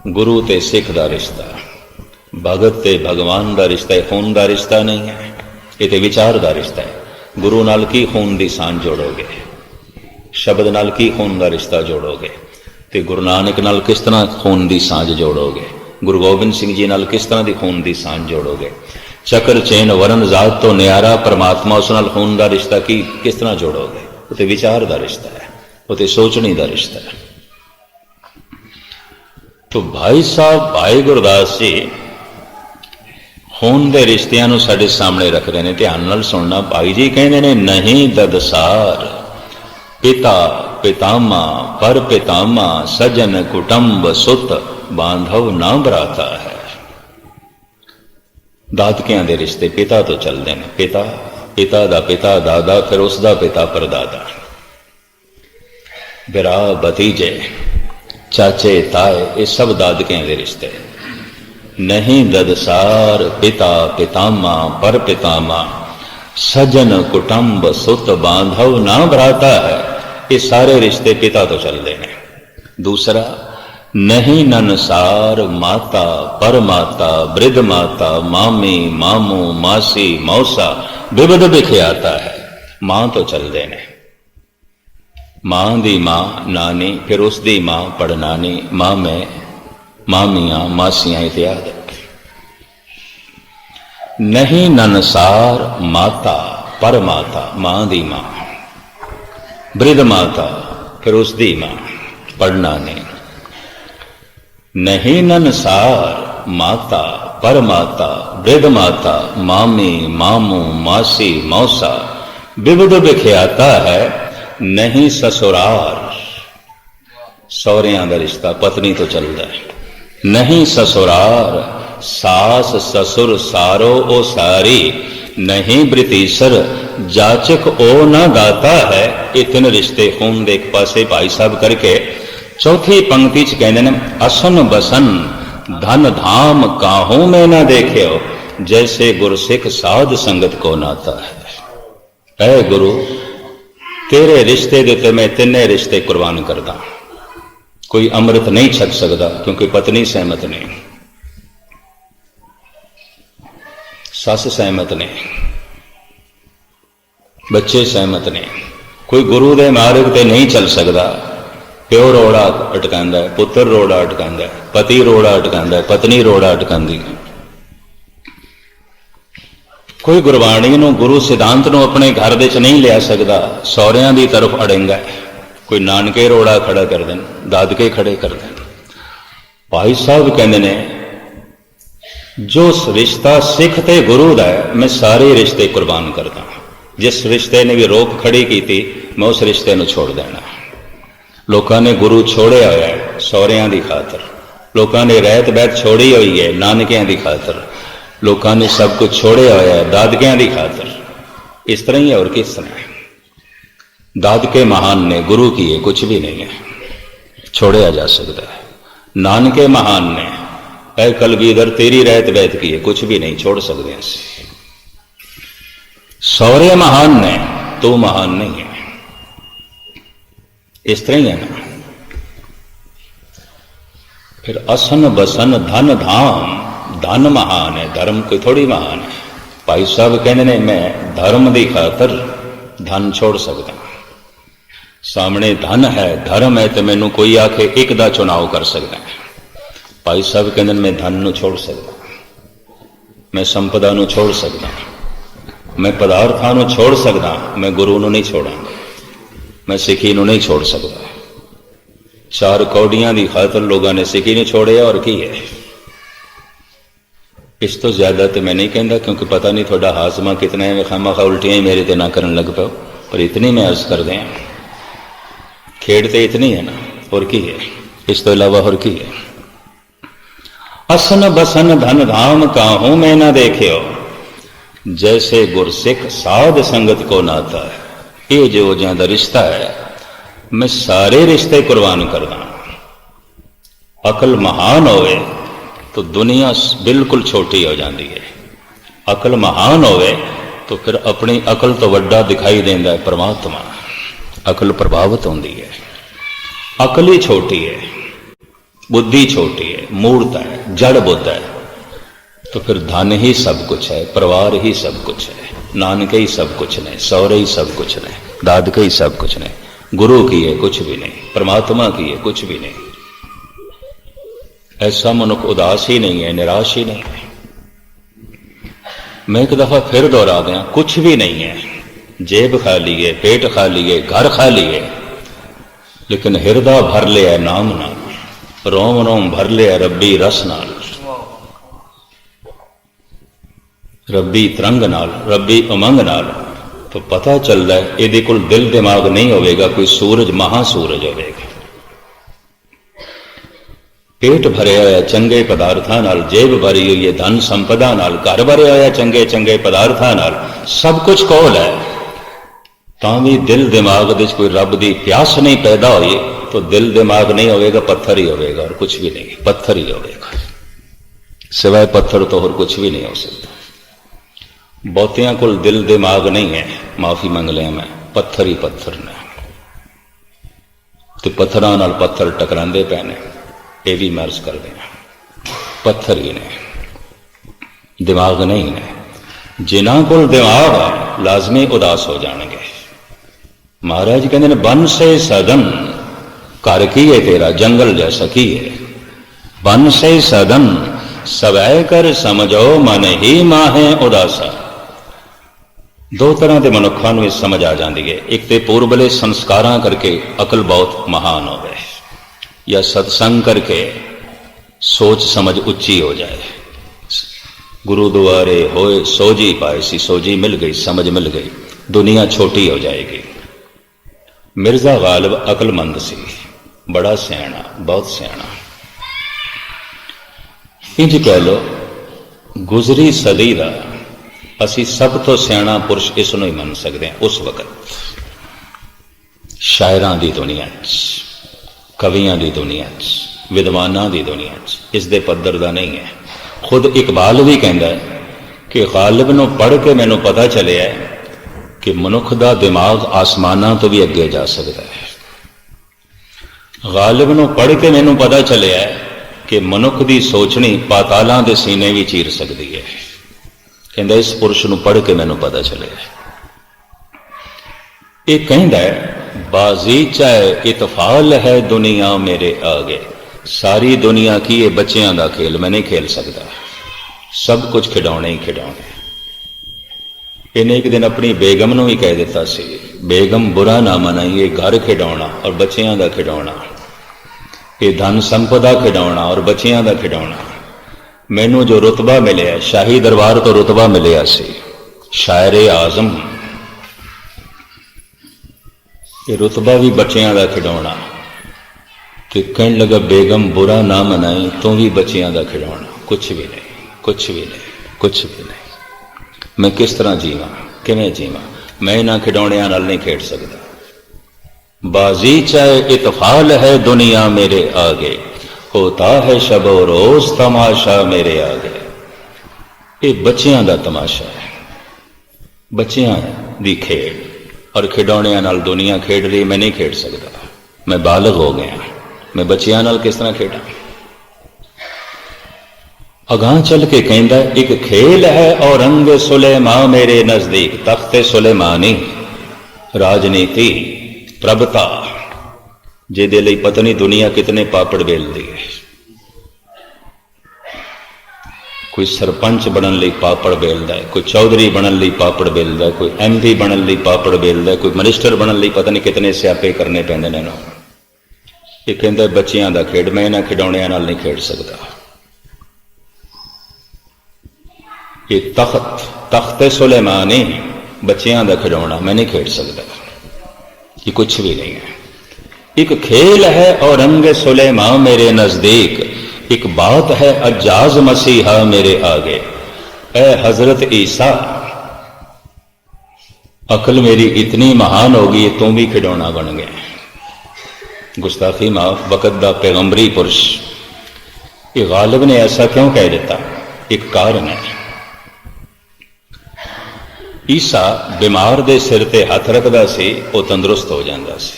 गुरु ते सिख दा रिश्ता, भगत ते भगवान दा रिश्ता, खून दा रिश्ता नहीं है, ये ते विचार दा रिश्ता है। गुरु नाल की खून दी सांझ जोड़ोगे, शब्द नाल की खून दा रिश्ता जोड़ोगे, ते गुरु नानक नाल किस तरह खून दी सांझ जोड़ोगे, गुरु गोबिंद सिंह जी नाल किस तरह दी खून दी सांझ जोड़ोगे। चक्र चैन वरण जात तो न्यारा परमात्मा, उस नाल खून दा रिश्ता की किस तरह जोड़ोगे। वो ते विचार दा रिश्ता है, वो ते सोचनी दा रिश्ता है। तो भाई साहब भाई गुरदास जी खून दे रिश्तियां नूं साडे सामने रख रहे हैं। ध्यान नाल सुनना। भाई जी कहते ने, नहीं ददसार पिता पितामा पर पितामा सजन कुटुंब सुत बांधव ना भराता है। दादकियां दे रिश्ते पिता तो चलते हैं, पिता पिता दा पिता दादा, फिर उसका पिता परदादा, बिरा भतीजे चाचे ताए, ये सब दादकियां दे रिश्ते। नहीं ददसार पिता पितामा पर पितामा सजन कुटुंब सुत बांधव ना भराता है। ये सारे रिश्ते पिता तो चलते हैं। दूसरा, नहीं ननसार माता परमाता वृद्ध माता मामी मामू मासी मौसा विविध विख्याता है। मां तो चलते ने, मां दी मां नानी, फिर उसकी मां पड़नानी, मामे मामियां मासियां इत्यादि। नहीं ननसार माता परमाता, मां दी मां, वृद्ध माता फिर उसकी मां पड़नानी। नहीं ननसार माता परमाता वृद्ध माता मामी मामू मासी मौसा विविध विख्याता है। नहीं ससुरार, सौरियां का रिश्ता पत्नी तो चलता है। नहीं ससुरार सास ससुर सारो ओ सारी, नहीं ब्रितीसर जाचक ओ न गाता है। ये तीन रिश्ते खून दे एक पासे भाई साहब करके चौथी पंक्ति च कहते हैं, असन बसन धन धाम काहू में न देख्यो, जैसे गुरसिख साध संगत को नाता है। ऐ गुरु, तेरे रिश्ते दे मैं तिने रिश्ते कुर्बान करदा। कोई अमृत नहीं छक सकता क्योंकि पत्नी सहमत नहीं, सस सहमत ने, बच्चे सहमत ने। कोई गुरु दे मार्ग ते नहीं चल सकता। प्यो रोड़ा अटकांदा है, पुत्र रोड़ा अटकांदा है, पति रोड़ा अटकांदा है, पत्नी रोड़ा अटकांदी है। कोई गुरबाणी नूं गुरु सिद्धांत नूं अपने घर दे च नहीं लिया सकता, सौरियां दी तरफ अड़ेंगा है। कोई नानके रोड़ा खड़ा कर देन, दादके खड़े कर देन। भाई साहब कहते ने, जो रिश्ता सिख ते गुरु दा है, मैं सारे रिश्ते कुर्बान करदा। जिस रिश्ते ने भी रोक खड़ी की थी, मैं उस रिश्ते नूं छोड़ देना। लोगों ने गुरु छोड़िया होया है सौरियां दी खातर, लोगों ने रहत बहत छोड़ी हुई है नानकियां दी खातर, लोगों ने सब कुछ छोड़िया होया है दादकियां दी खातर। इस तरह ही है और किस तरह है। दादके महान ने, गुरु की है कुछ भी नहीं है, छोड़िया जा सकता है। नानके महान ने, ऐ कलगीधर तेरी रहत बहत की है, कुछ भी नहीं छोड़ सकते हैं। सौरे महान ने, तू महान नहीं है। इस तरह ही है ना। फिर असन बसन धन धाम, धन महान है, धर्म कोई थोड़ी महान है। भाई साहब कहते ने, मैं धर्म की खातर धन छोड़ सकता। सामने धन है धर्म है, तो मैनू कोई आखे एक दा चुनाव कर सकता है। भाई साहब कहते मैं धन नू छोड़ सकता, मैं संपदा नू छोड़ सकता, मैं पदार्थां नू छोड़ सकता, मैं गुरु नू नहीं छोड़ांगा, मैं सिखी नू नहीं छोड़ सकता। चार कौड़ियां की खातर लोगों ने सिखी नहीं छोड़े और की है। इस तो ज्यादा तो मैं नहीं कहता, क्योंकि पता नहीं थोड़ा हाजमा कितना है। खामा खा उल्टियां ही मेरे ते ना करन लग पाओ, पर इतनी मैं अर्ज कर दें, खेड़ तो इतनी है ना, और की है। इस तो इलावा और की है। असन बसन धन धाम काहू में ना देख्यो, जैसे गुरसिख साध संगत को नाता है। ये जो ज्यादा रिश्ता है, मैं सारे रिश्ते कुर्बान करदा। अकल महान होवे तो दुनिया बिल्कुल छोटी हो जाती है। अकल महान होवे तो फिर अपनी अकल तो वड्डा दिखाई देता है परमात्मा। अकल प्रभावित होती है। अकल ही छोटी है, बुद्धि छोटी है, मूर्त है, जड़ बुद्ध है, तो फिर धन ही सब कुछ है, परिवार ही सब कुछ है, नानके ही सब कुछ नहीं, सौरे ही सब कुछ नहीं, दादके ही सब कुछ नहीं, गुरु की है कुछ भी नहीं, परमात्मा की है कुछ भी नहीं। ऐसा मनुष्य उदास ही नहीं है, निराश ही नहीं है। मैं एक दफा फिर दोहरा दें, कुछ भी नहीं है। जेब खाली है, पेट खाली है, घर खाली है, लेकिन हिरदा भर लिया नाम नाल, रोम रोम भर लिया रब्बी रस नाल, रब्बी तरंग नाल, रब्बी उमंग नाल। तो पता चलता है ये कोल दिल दिमाग नहीं होगा, कोई सूरज महासूरज होगा। पेट भरे होया चंगे पदार्थां नाल, जेब भरी हुई है धन संपदा नाल, घर भरे होया चंगे चंगे पदार्थां नाल, सब कुछ कोल है, तां भी दिल दिमाग दे कोई रब दी प्यास नहीं पैदा हुई, तो दिल दिमाग नहीं होगा, पत्थर ही होगा और कुछ भी नहीं, पत्थर ही होगा। सिवाय पत्थर तो और कुछ भी नहीं हो सकता। बहुतियां कोल दिल दिमाग नहीं है, माफी मंग लिया मैं, पत्थर ही पत्थर ने। तो पत्थरां नाल पत्थर टकरांदे पे ने, ये भी मैं अर्ज करदे हां, पत्थर ही ने, दिमाग नहीं ने। जिन्हां कोल दिमाग है लाजमी उदास हो जाएंगे। महाराज कहते हैं बन से सदन, घर की है तेरा जंगल जैसा की है, बन से सदन सवै कर समझो मन ही माहे उदासा। दो तरह के मनुखों में समझ आ जाती है, एक तो पूर्वले संस्कारां करके अकल बहुत महान हो गए, या सत्संग करके सोच समझ उच्ची हो जाए। गुरु द्वारे होए सोजी पाए सी, सोजी मिल गई, समझ मिल गई, दुनिया छोटी हो जाएगी। मिर्जा गालिब अकलमंद सी, बड़ा सियाणा, बहुत सियाणा। इंज कह लो गुजरी सदी का असी सब तो सियाणा पुरुष इसनों ही मन सकते हैं। उस वक्त शायरां की दुनिया च, कवियां की दुनिया च, विद्वानां की दुनिया च इस दे पद्धर दा नहीं है। खुद इकबाल भी कहता है कि गालिब नूं पढ़ के मैनूं पता चलिया कि मनुख दा दिमाग आसमानां तो भी अगे जा सकता है। गालिब नूं पढ़ के मैनूं पता चलिया कि मनुख की सोचनी पातालां दे सीने भी चीर सकती है। कहता इस पुरुष नूं पढ़ के मैनूं पता चलिया। ये कहता है बाजी चाहे इतफाल है दुनिया मेरे आगे, सारी दुनिया की ये बच्चियां का खेल, मैं नहीं खेल सकता, सब कुछ खिडौने ही खिडौने। इन्हें एक दिन अपनी बेगम नूं भी कह दिता सी, बेगम बुरा ना मनाइए, घर खिडौना और बच्चियां का खिडौना, ये धन संपदा खिडौना और बच्चियां का खिडौना। मैनू जो रुतबा मिले, शाही दरबार तो रुतबा मिले सी शायरे आजम, ये रुतबा भी बच्चियां का खिडौना। तो कहने लगा बेगम बुरा ना मनाई, तू भी बच्चियां का खिडौना, कुछ भी नहीं, कुछ भी नहीं, कुछ भी नहीं। मैं किस तरह जीवां, किवें जीवां, मैं इन्हां खिडौणियां नाल नहीं खेड सकता। बाजी चाहे इतफाल है दुनिया मेरे आगे, होता है शबो रोज तमाशा मेरे आगे। ये बच्चियां का तमाशा है, बच्चियां दी खेड और खिडौणियां नाल दुनिया खेड रही, मैं नहीं खेड सकता। मैं बालग हो गया, मैं बच्चियां नाल किस तरह खेडा। अगां चल के कहता एक खेल है और रंग सुलेमान मेरे नजदीक, तख्ते सुलेमानी राजनीति प्रभता, जिहदे लई पता नहीं दुनिया कितने पापड़ बेलदी है। कोई सरपंच बनन लई पापड़ बेलदा है, कोई चौधरी बनन लई पापड़ बेलदा है, कोई MP बनन लई पापड़ बेलदा है, कोई मिनिस्टर बनन लई पता नहीं कितने स्यापे करने पैंदे ने। ये कहता बच्चियां का खेड, मैं इन्हां खिडौणियां नाल नहीं खेड सकता। ये तख्ते सुलेमानी बच्चियां का खिडौना, मैं नहीं खेड सकता, ये कुछ भी नहीं है। एक खेल है और रंग सुलेमान मेरे नजदीक, एक बात है अजाज मसीहा मेरे आगे। ए हजरत ईसा, अकल मेरी इतनी महान होगी, तुम भी खिडौना बन गए। गुस्ताखी माफ, वक़्त दा पैगंबरी पुरुष। ये गालिब ने ऐसा क्यों कह दिता, एक कारण है। ईसा बीमार दे सिर ते हथ रखदा सी, वो तंदुरुस्त हो जाता सी।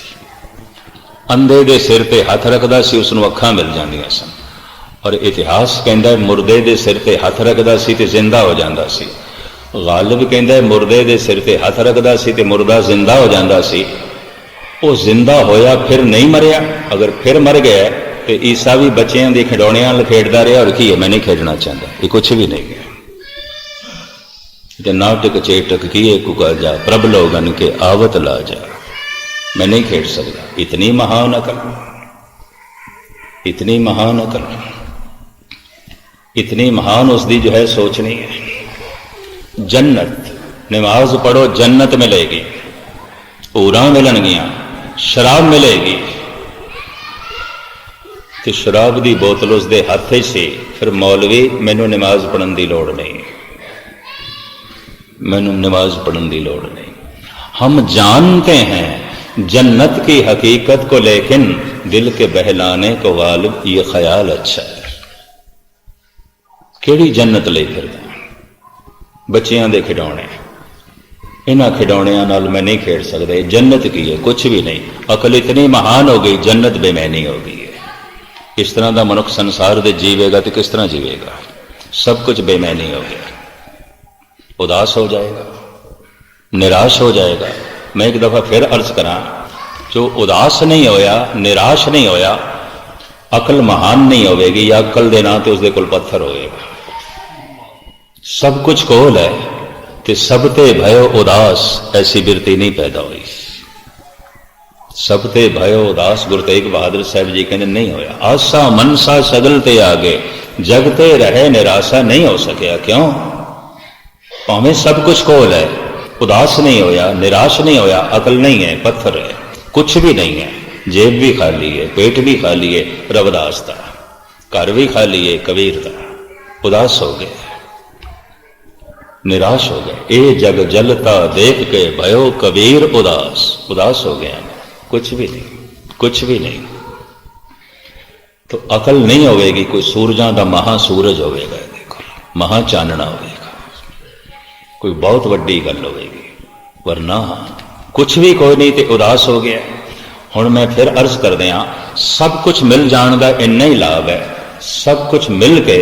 अंधे दे सिर ते हथ रखदा सी, उसनूं अखां मिल जांदियां सन। और इतिहास कहता मुर्दे दे सिर ते हथ रखदा सी ते जिंदा हो जाता सी। गालिब कहता मुर्दे दे सिर ते हथ रखदा सी ते मुर्दा जिंदा हो जाता सी। वो जिंदा होया फिर नहीं मरिया, अगर फिर मर गया तो ईसा भी बच्चियां दे खिडौणियां नाल खेडदा रहा। और की है, मैं नहीं खेडना चाहता, ये कुछ भी नहीं है। नाटक चेटक किए कुका जा, प्रभ लोगन के आवत ला जा, मैं नहीं खेड सकता। इतनी महान अकल, इतनी महान अकल, इतनी महान उसकी जो है सोच नहीं है। जन्नत, नमाज पढ़ो जन्नत मिलेगी, ऊरा मिलनगियां, शराब मिलेगी। तो शराब की बोतल उसके हथ से, फिर मौलवी मैनू नमाज पढ़न की लौड़ नहीं, मैनू नमाज पढ़ने की लौड़ नहीं। हम जानते हैं जन्नत की हकीकत को, लेकिन दिल के बहलाने को गालिब ये ख्याल अच्छा है। केड़ी जन्नत ले फिरदा, बच्चियां दे खिडौने, इन्हां खिडौणियां नाल मैं नहीं खेड सकदा। जन्नत की है? कुछ भी नहीं। अकल इतनी महान हो गई, जन्नत बेमैनी हो गई है। इस तरह का मनुख संसार दे जीवेगा तो किस तरह जीवेगा? सब कुछ बेमैनी हो गया, उदास हो जाएगा, निराश हो जाएगा। मैं एक दफा फिर अर्ज करा, जो उदास नहीं होया, निराश नहीं होया, अकल महान नहीं होगी, या अकल दे नां ते उसदे कोल पत्थर होएगा। सब कुछ कोल है ते सब ते भयो उदास, ऐसी बिरती नहीं पैदा हुई। सब ते भयो उदास गुरु तेग बहादुर साहब जी कहते नहीं होया। आसा मनसा सगल ते आगे, जगते रहे निराशा नहीं हो सकिया। क्यों? भावें सब कुछ कोल है, उदास नहीं होया, निराश नहीं होया। अकल नहीं है, पत्थर है, कुछ भी नहीं है। जेब भी खाली है, पेट भी खाली है, रविदास का घर भी खाली है, कबीर का। उदास हो गए, निराश हो गए। ए जग जलता देख के भयो कबीर उदास। उदास हो गया, कुछ भी नहीं, कुछ भी नहीं। तो अकल नहीं होगी। कोई सूरजा का महासूरज होगा, देखो महाचानना होगा, कोई बहुत वड्डी गल होगी। वरना कुछ भी कोई नहीं, तो उदास हो गया। हुण मैं फिर अर्ज कर दिया, सब कुछ मिल जाने का इन्ना ही लाभ है। सब कुछ मिल के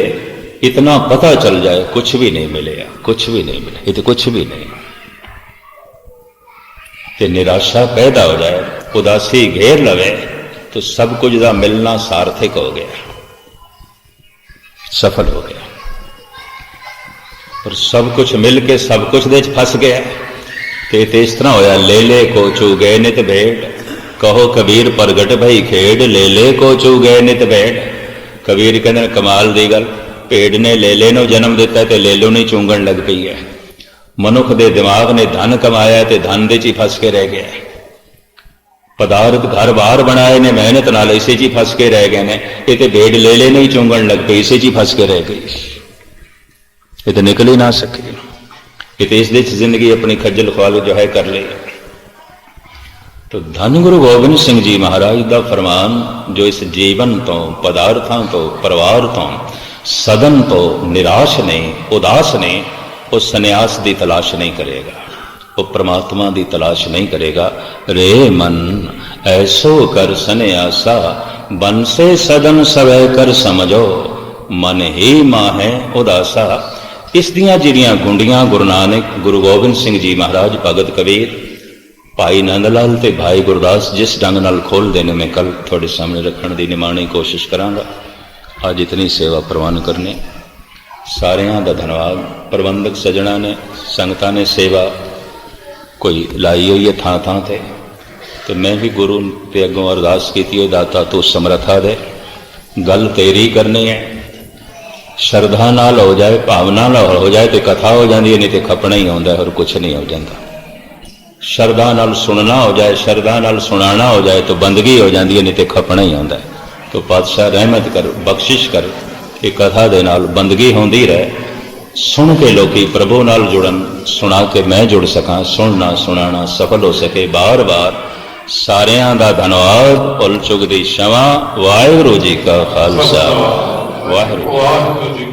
इतना पता चल जाए कुछ भी नहीं मिलेगा, कुछ भी नहीं मिले, ये तो कुछ भी नहीं। ते निराशा पैदा हो जाए, उदासी घेर लवे, तो सब कुछ का मिलना सार्थक हो गया, सफल हो गया। और सब कुछ मिल के सब कुछ दे फस गया, तो इस तरह होया। ले ले को चू गए नित भेड़, कहो कबीर प्रगट भई खेड। ले ले को चू गए नित भेड़। कबीर कहते कमाल दी गल, भेड़ ने ले ले नूं जन्म दिता ते ले लो नहीं चूंगण लग पई है। मनुख दे दिमाग ने धन कमाया ते धन दे च ही फस के रह गया। पदार्थ घर बार बनाए ने मेहनत नाल, इसे च ही फस के रह गए ने। ये तो भेड़ ले ले नहीं चूंगण लग पई, इसे च ही फस के रह गई, ये तो निकल ही ना सके। ये तो इस जिंदगी अपनी खज्जल ख्वाल जो है कर ली। तो धन गुरु गोबिंद सिंह जी महाराज का फरमान, जो इस जीवन तो, पदार्थों तो, परिवार तो, सदन तो निराश नहीं, उदास नहीं, वो सन्यास की तलाश नहीं करेगा, वो परमात्मा की तलाश नहीं करेगा। रे मन ऐसो कर सन्यासा, बन से सदन सवै कर समझो, मन ही माहे उदासा। इस दियां जिहड़ियां गुंडियां गुरु नानक, गुरु गोबिंद सिंह जी महाराज, भगत कबीर, भाई नंद लाल ते भाई गुरदास जिस ढंग नाल खोलते हैं, मैं कल थोड़े सामने रखने की निमाणी कोशिश करांगा। आज इतनी सेवा प्रवान करने सारियां दा धन्यवाद। प्रबंधक सजना ने, संगतां ने सेवा कोई लाई हुई है थां थां ते, तो मैं भी गुरु ते अगों अरदास की, दाता तू समर्था दे, गल तेरी करनी है। श्रद्धा नाल हो जाए, भावना नाल हो जाए तो कथा हो जाती है, नहीं तो खपना ही आता, और कुछ नहीं हो जाता। श्रद्धा नाल सुनना हो जाए, श्रद्धा नाल सुनाना हो जाए तो बंदगी हो जाती है, नहीं तो खपना ही आता है। तो पातशाह रहमत कर, बख्शिश कर कि कथा दे नाल बंदगी होंदी रहे, सुन के लोकी प्रभु नाल जुड़न, सुना के मैं जुड़ सका, सुनना सुनाना सफल हो सके। बार बार सारियां दा धन्यवाद। भुल चुक दी क्षमा। वाहिगुरू जी का खालसा, वाहिगुरू।